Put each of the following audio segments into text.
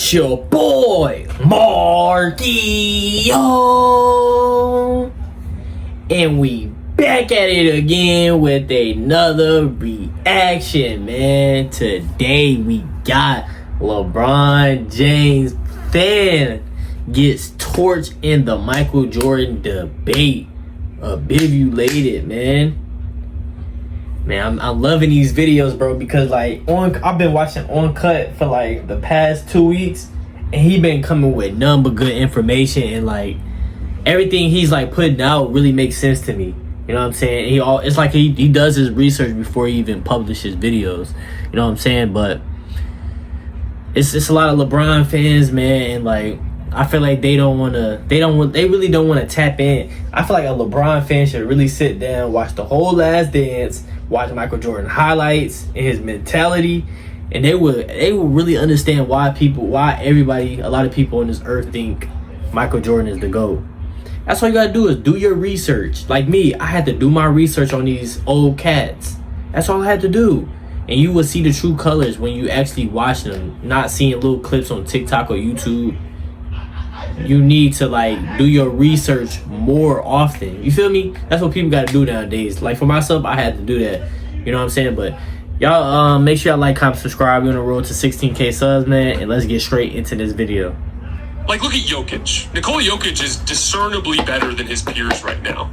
It's your boy, Markio. And we back at it again with another reaction, man. Today we got LeBron James fan gets torched in the Michael Jordan debate. Obliterated, man. Man, I'm loving these videos, bro, because I've been watching Uncut for the past 2 weeks, and he been coming with none but good information, and everything he's putting out really makes sense to me. You know what I'm saying? It's like he does his research before he even publishes videos. You know what I'm saying? But it's a lot of LeBron fans, man, and I feel like they really don't want to tap in. I feel like a LeBron fan should really sit down, watch the whole Last Dance, watch Michael Jordan highlights and his mentality, and they will really understand why a lot of people on this earth think Michael Jordan is the GOAT. That's all you gotta do is do your research. Like me, I had to do my research on these old cats. That's all I had to do. And you will see the true colors when you actually watch them, not seeing little clips on TikTok or YouTube. You need to do your research more often. You feel me? That's what people gotta do nowadays. For myself, I had to do that. You know what I'm saying? But y'all make sure y'all comment, subscribe. We're on the road to 16K subs, man, and let's get straight into this video. Look at Jokic. Nikola Jokic is discernibly better than his peers right now.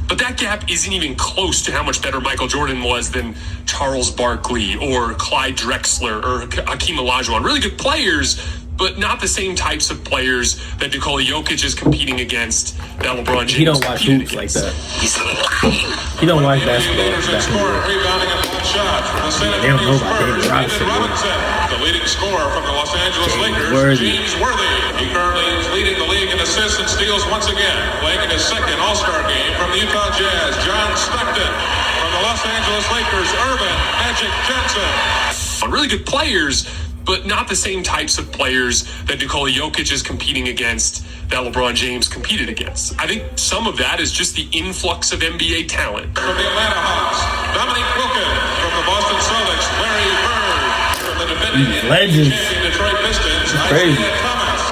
But that gap isn't even close to how much better Michael Jordan was than Charles Barkley or Clyde Drexler or Hakeem Olajuwon. Really good players, but not the same types of players that Nikola Jokic is competing against, that LeBron James. He don't watch hoops like that. He don't watch basketball. They don't know about David Robinson. The leading scorer from the Los Angeles Lakers, James Worthy. He currently is leading the league in assists and steals once again, playing in his second All-Star game from the Utah Jazz. John Stockton from the Los Angeles Lakers, Irvin Magic Johnson. Really good players, but not the same types of players that Nikola Jokic is competing against, that LeBron James competed against. I think some of that is just the influx of NBA talent. From the Atlanta Hawks, Dominique Wilkin. From the Boston Celtics, Larry Bird. From the defending legends. champion Detroit Pistons, Crazy. Isaiah Thomas.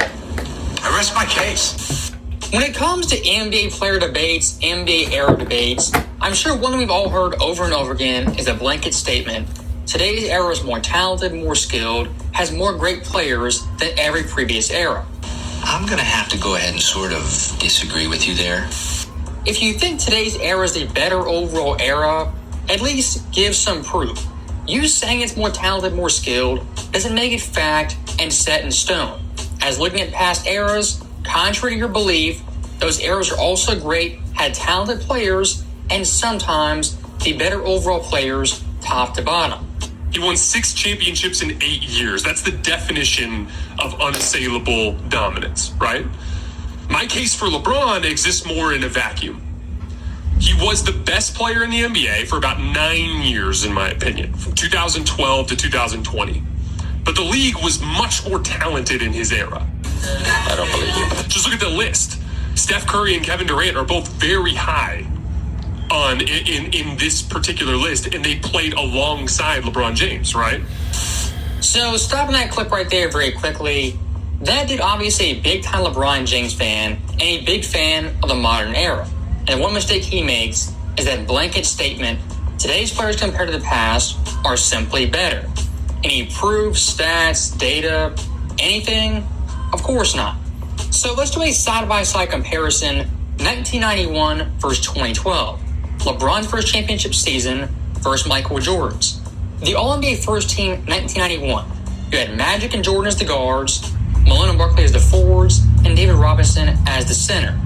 I rest my case. When it comes to NBA player debates, NBA era debates, I'm sure one we've all heard over and over again is a blanket statement. Today's era is more talented, more skilled, has more great players than every previous era. I'm going to have to go ahead and sort of disagree with you there. If you think today's era is a better overall era, at least give some proof. You saying it's more talented, more skilled, doesn't make it fact and set in stone. As looking at past eras, contrary to your belief, those eras are also great, had talented players, and sometimes the better overall players top to bottom. He won 6 championships in 8 years. That's the definition of unassailable dominance, right? My case for LeBron exists more in a vacuum. He was the best player in the NBA for about 9 years, in my opinion, from 2012 to 2020. But the league was much more talented in his era. I don't believe you. Just look at the list. Steph Curry and Kevin Durant are both very high in this particular list, and they played alongside LeBron James, right? So stopping that clip right there very quickly, that dude obviously a big-time LeBron James fan and a big fan of the modern era. And one mistake he makes is that blanket statement, today's players compared to the past are simply better. Any proof, stats, data, anything? Of course not. So let's do a side-by-side comparison, 1991 versus 2012. LeBron's first championship season versus Michael Jordan's. The All-NBA first team, 1991. You had Magic and Jordan as the guards, Malone and Barkley as the forwards, and David Robinson as the center.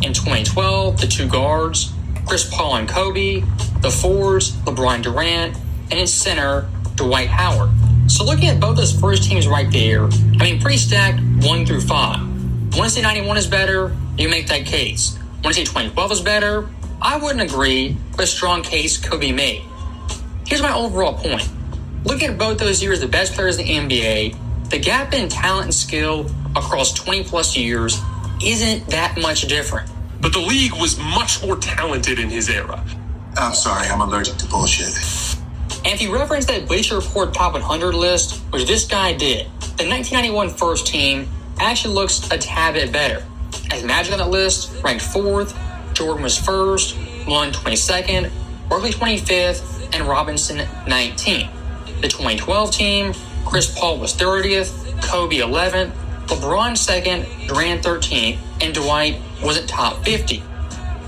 In 2012, the 2 guards, Chris Paul and Kobe, the forwards, LeBron Durant, and its center, Dwight Howard. So looking at both those first teams right there, pretty stacked 1 through 5. Want to say 91 is better? You make that case. Want to say 2012 is better? I wouldn't agree, but a strong case could be made. Here's my overall point. Looking at both those years, the best players in the NBA, the gap in talent and skill across 20 plus years isn't that much different. But the league was much more talented in his era. I'm sorry, I'm allergic to bullshit. And if you reference that Bleacher Report Top 100 list, which this guy did, The 1991 first team actually looks a tad bit better, as Magic on that list ranked 4th, Jordan was 1st, Malone 22nd, Barkley 25th, and Robinson 19th. The 2012 team, Chris Paul was 30th, Kobe 11th, LeBron 2nd, Durant 13th, and Dwight wasn't top 50.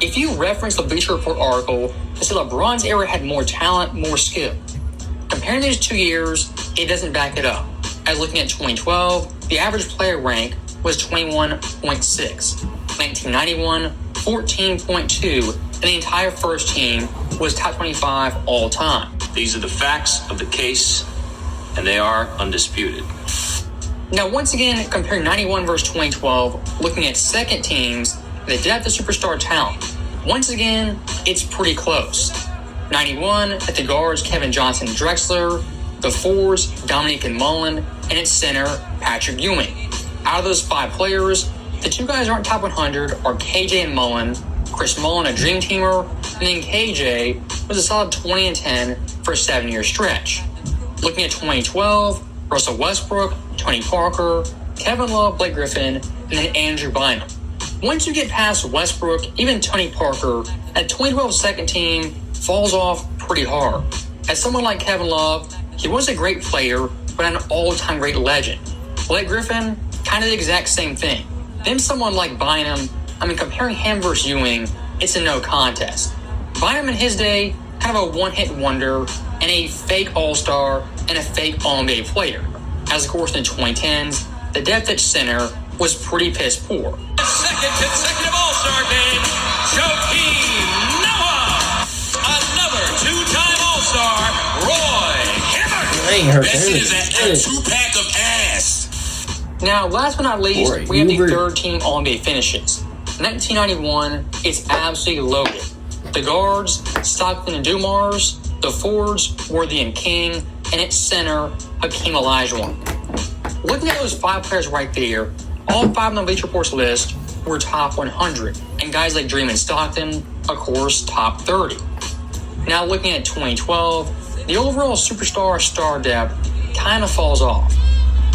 If you reference the Bleacher Report article, they say LeBron's era had more talent, more skill. Comparing these 2 years, it doesn't back it up. As looking at 2012, the average player rank was 21.6. 1991, 14.2, and the entire first team was top 25 all time. These are the facts of the case, and they are undisputed. Now, once again, comparing 91 versus 2012, looking at second teams, the depth of superstar talent. Once again, it's pretty close. 91 at the guards, Kevin Johnson and Drexler. The forwards, Dominique and Mullen. And at center, Patrick Ewing. Out of those 5 players, the 2 guys aren't top 100 are KJ and Mullen. Chris Mullen, a dream teamer, and then KJ was a solid 20 and 10 for a 7-year stretch. Looking at 2012, Russell Westbrook, Tony Parker, Kevin Love, Blake Griffin, and then Andrew Bynum. Once you get past Westbrook, even Tony Parker, that 2012 second team falls off pretty hard. As someone like Kevin Love, he was a great player, but an all-time great legend. Blake Griffin, kind of the exact same thing. Then someone like Bynum, comparing him versus Ewing, it's a no contest. Bynum in his day, kind of a one-hit wonder, and a fake all-star, and a fake all-NBA player. As of course in the 2010s, the depth at center was pretty piss poor. Second consecutive all-star game, Joakim Noah. Another 2-time all-star, Roy Hibbert. I ain't heard This that. is a 2-pack of ass. Now, last but not least, Roy we have the Hibbert. third team all-NBA finishes. 1991, it's absolutely loaded. The guards, Stockton and Dumars. The forwards, Worthy and King. And at center, Hakeem Olajuwon. Looking at those 5 players right there, all 5 on the Bleacher Report's list were top 100. And guys like Dream and Stockton, of course, top 30. Now looking at 2012, the overall superstar star depth kind of falls off.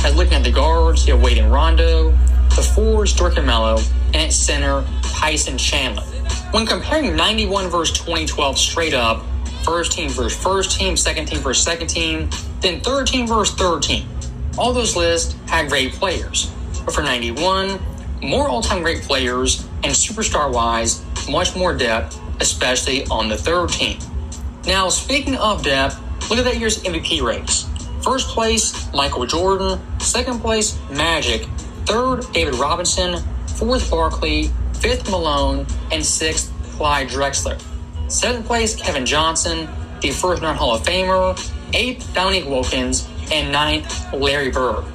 As looking at the guards, you have Wade and Rondo. The forwards, Dirk and Melo. And at center, Tyson Chandler. When comparing 91 versus 2012 straight up, first team versus first team, second team versus second team, then third team versus third team. All those lists had great players. But for 91, more all-time great players, and superstar-wise, much more depth, especially on the third team. Now, speaking of depth, look at that year's MVP race. First place, Michael Jordan. Second place, Magic. Third, David Robinson. Fourth, Barkley. Fifth, Malone. And sixth, Clyde Drexler. Seventh place, Kevin Johnson, the first non-Hall of Famer. Eighth, Dominique Wilkins. And ninth, Larry Bird.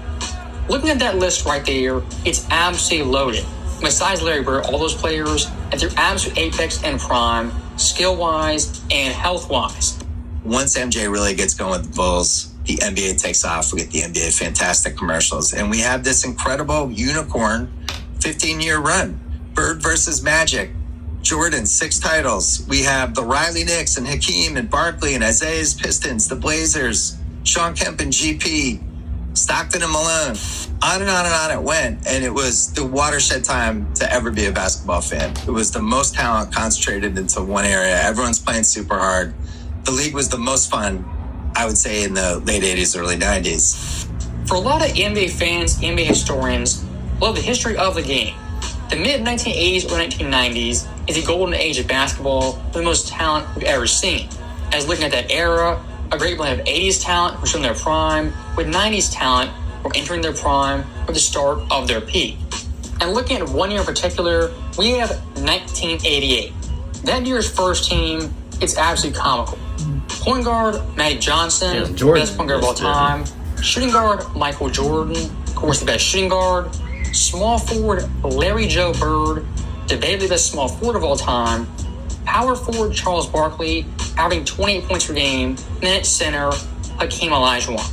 Looking at that list right there, it's absolutely loaded. Besides Larry Bird, all those players at their absolute apex and prime, skill-wise and health-wise. Once MJ really gets going with the Bulls, the NBA takes off. We get the NBA fantastic commercials. And we have this incredible unicorn 15-year run. Bird versus Magic. Jordan, 6 titles. We have the Riley Knicks and Hakeem and Barkley and Isaiah's Pistons, the Blazers, Sean Kemp and GP, Stockton and Malone. On and on and on it went. And it was the watershed time to ever be a basketball fan. It was the most talent concentrated into one area. Everyone's playing super hard. The league was the most fun, I would say, in the late 80s, early 90s. For a lot of NBA fans, NBA historians, love the history of the game. The mid-1980s or 1990s is the golden age of basketball with the most talent we've ever seen. As looking at that era, a great blend of 80s talent who showed their prime, with 90s talent who were entering their prime or the start of their peak. And looking at one year in particular, we have 1988. That year's first team, it's absolutely comical. Point guard, Magic Johnson, best point guard of all time. Shooting guard, Michael Jordan, of course the best shooting guard. Small forward, Larry Joe Bird, debatably the best small forward of all time. Power forward, Charles Barkley, averaging 28 points per game. And then at center, Hakeem Olajuwon.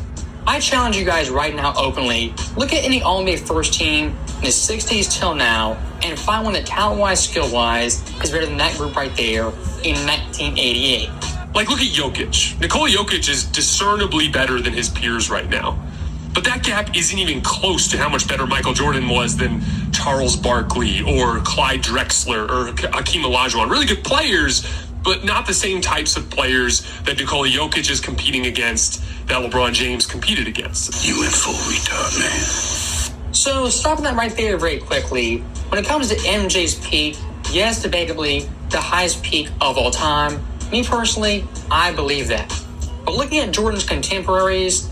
I challenge you guys right now openly, look at any All-NBA first team in the 60s till now, and find one that talent-wise, skill-wise, is better than that group right there in 1988. Like, look at Jokic. Nikola Jokic is discernibly better than his peers right now. But that gap isn't even close to how much better Michael Jordan was than Charles Barkley or Clyde Drexler or Hakeem Olajuwon. Really good players, but not the same types of players that Nikola Jokic is competing against, that LeBron James competed against. You went full retard, man. So, stopping that right there very quickly, when it comes to MJ's peak, yes, debatably, the highest peak of all time. Me personally, I believe that. But looking at Jordan's contemporaries,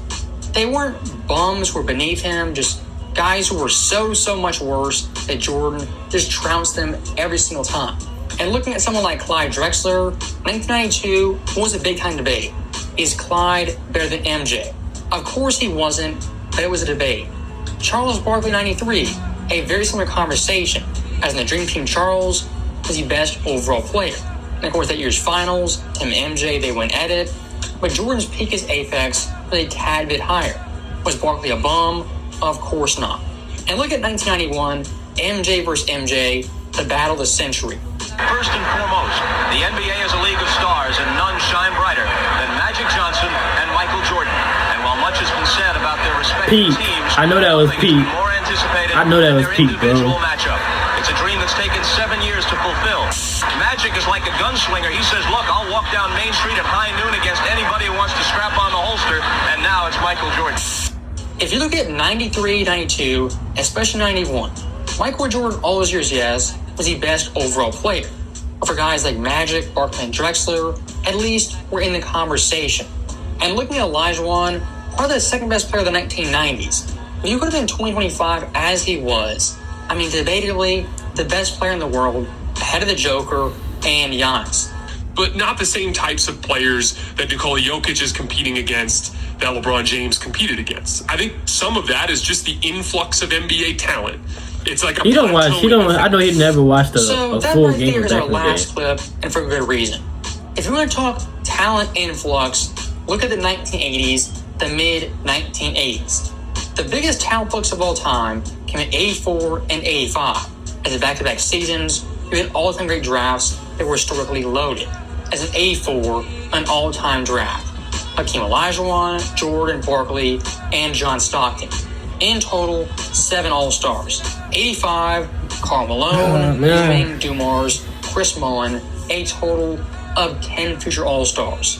they weren't bums who were beneath him, just guys who were so much worse that Jordan just trounced them every single time. And looking at someone like Clyde Drexler, 1992 was a big time debate. Is Clyde better than MJ? Of course he wasn't, but it was a debate. Charles Barkley, 93, a very similar conversation, as in the Dream Team Charles was the best overall player. And of course that year's finals, him and MJ, they went at it, but Jordan's peak as apex was a tad bit higher. Was Barkley a bum? Of course not. And look at 1991, MJ versus MJ, the battle of the century. First and foremost, the NBA is a league of stars, and none shine brighter than Magic Johnson and Michael Jordan. And while much has been said about their respective teams, I know that was nothing Pete. is more anticipated I know that was than their Pete, bro. individual matchup. It's a dream that's taken 7 years to fulfill. Magic is like a gunslinger. He says, look, I'll walk down Main Street at high noon against anybody who wants to strap on the holster, and now it's Michael Jordan. If you look at 93, 92, especially 91, Michael Jordan, all those years, yes, was the best overall player. But for guys like Magic, Barkley, and Drexler, at least we're in the conversation. And looking at Olajuwon, probably the second best player of the 1990s. If you could have been 2025 as he was, I mean, debatably, the best player in the world, ahead of the Joker and Giannis. But not the same types of players that Nikola Jokic is competing against, that LeBron James competed against. I think some of that is just the influx of NBA talent. It's like He don't watch. He don't. I know he never watched a So that full right game there of is our back in the last day. clip, and for a good reason. If you want to talk talent influx, look at the 1980s, the mid-1980s. The biggest talent flux of all time came in 84 and 85. As in back-to-back seasons, you had all-time great drafts that were historically loaded. As in 84, an all-time draft. Hakeem Olajuwon, Jordan, Barkley, and John Stockton. In total, 7 All-Stars. 85, Karl Malone, Ewing, Dumars, Chris Mullin, a total of 10 future All-Stars.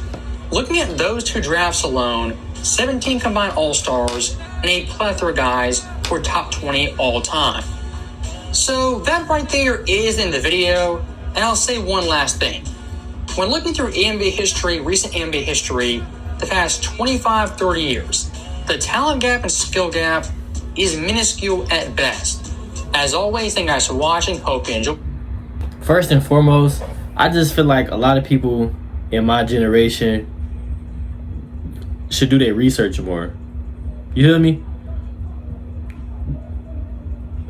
Looking at those 2 drafts alone, 17 combined All-Stars, and a plethora of guys who are top 20 all time. So that right there is in the video, and I'll say one last thing. When looking through NBA history, recent NBA history, the past 25, 30 years, the talent gap and skill gap is minuscule at best. As always, thank you guys for watching. Hope you enjoy. First and foremost, I just feel like a lot of people in my generation should do their research more. You hear me?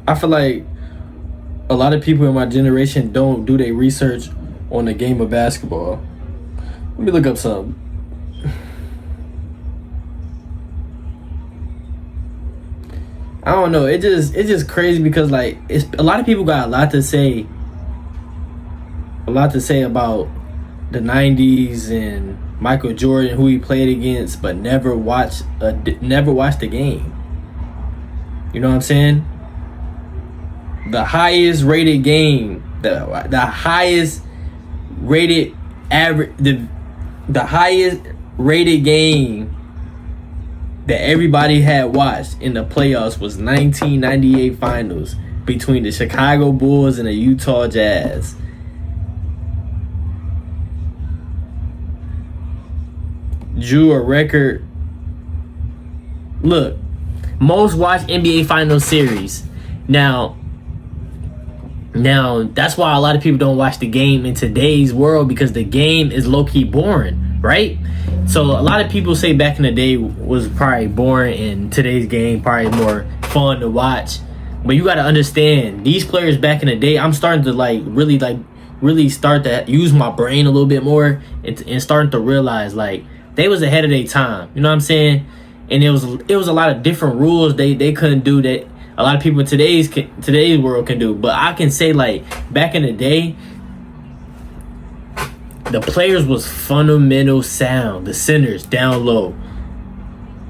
I feel like a lot of people in my generation don't do their research on the game of basketball. Let me look up something. I don't know. It's just crazy because like it's a lot of people got a lot to say about the 90s and Michael Jordan, who he played against, but never watched the game. You know what I'm saying? The highest rated game, the highest rated average, the highest rated game that everybody had watched in the playoffs was 1998 finals between the Chicago Bulls and the Utah Jazz. Drew a record. Look, most watched NBA Finals series. Now that's why a lot of people don't watch the game in today's world, because the game is low-key boring, right? So a lot of people say back in the day was probably boring, and today's game probably more fun to watch. But you got to understand, these players back in the day, I'm starting to really start to use my brain a little bit more and starting to realize like they was ahead of their time. You know what I'm saying? And it was a lot of different rules they couldn't do that a lot of people in today's world can do. But I can say like back in the day, the players was fundamental sound. The centers down low,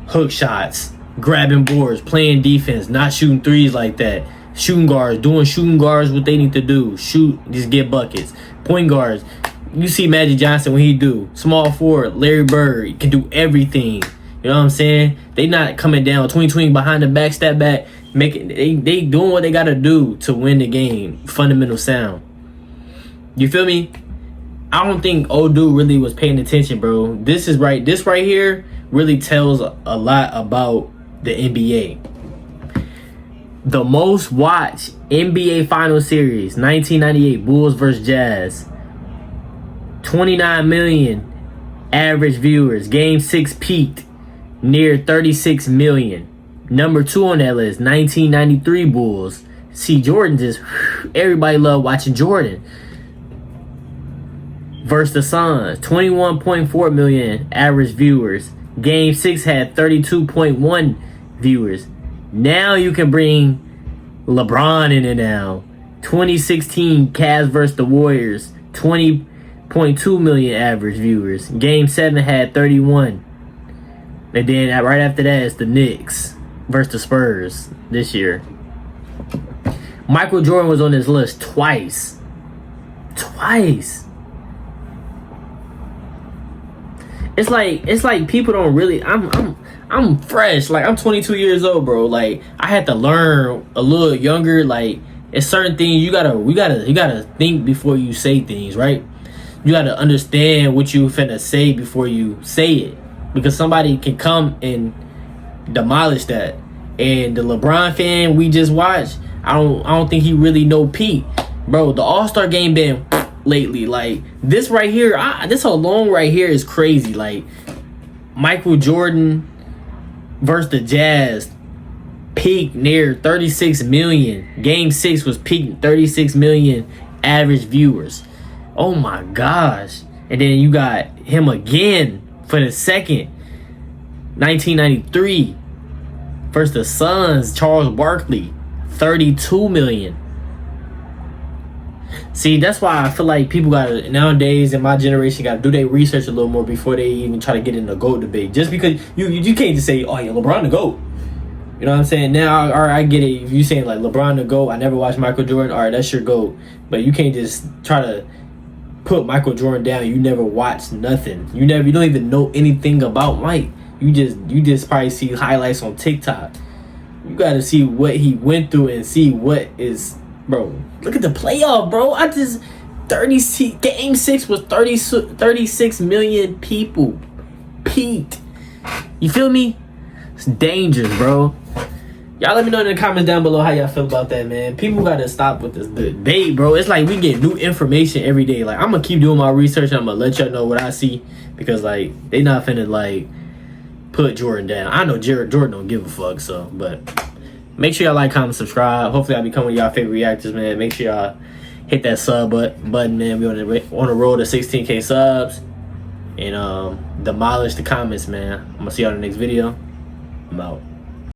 hook shots, grabbing boards, playing defense, not shooting threes like that. Shooting guards, doing shooting guards what they need to do. Shoot, just get buckets. Point guards, you see Magic Johnson when he do. Small forward, Larry Bird can do everything. You know what I'm saying? They not coming down, twing behind the back, step back, making they doing what they gotta do to win the game. Fundamental sound. You feel me? I don't think old dude really was paying attention, bro. This right here really tells a lot about the NBA. The most watched NBA Final Series, 1998, Bulls vs. Jazz. 29 million average viewers. Game 6 peaked near 36 million. Number 2 on that list, 1993 Bulls. See, Jordan just, everybody loved watching Jordan. Versus the Suns, 21.4 million average viewers. Game 6 had 32.1 viewers. Now you can bring LeBron in it now. 2016 Cavs versus the Warriors, 20.2 million average viewers. Game 7 had 31. And then right after that is the Knicks versus the Spurs this year. Michael Jordan was on this list twice. It's like people don't really. I'm fresh. Like, I'm 22 years old, bro. Like, I had to learn a little younger. Like, it's certain things you gotta think before you say things, right? You gotta understand what you finna say before you say it, because somebody can come and demolish that. And the LeBron fan we just watched, I don't think he really know Pete, bro. The All-Star game been lately. Like, this right here, this alone right here is crazy. Like, Michael Jordan versus the Jazz peaked near 36 million. Game 6 was peaking 36 million average viewers. Oh my gosh. And then you got him again for the second, 1993 versus the Suns, Charles Barkley, 32 million. See, that's why I feel like people gotta, nowadays in my generation, gotta do their research a little more before they even try to get in the GOAT debate. Just because you can't just say, oh yeah, LeBron the GOAT. You know what I'm saying? Now, all right, I get it. If you saying like LeBron the GOAT, I never watched Michael Jordan, all right, that's your GOAT. But you can't just try to put Michael Jordan down. You never watched nothing. You don't even know anything about Mike. You just probably see highlights on TikTok. You gotta see what he went through and see what is. Bro, look at the playoff, bro. Game 6 was 36 million people peaked. You feel me? It's dangerous, bro. Y'all let me know in the comments down below how y'all feel about that, man. People gotta stop with this debate, bro. It's like we get new information every day. Like, I'm gonna keep doing my research and I'm gonna let y'all know what I see, because like they not finna like put Jordan down. I know Jordan don't give a fuck, so but make sure y'all like, comment, subscribe. Hopefully I'll become one of y'all favorite reactors, man. Make sure y'all hit that sub button, man. We on the road to 16K subs. And demolish the comments, man. I'm gonna see y'all in the next video. I'm out.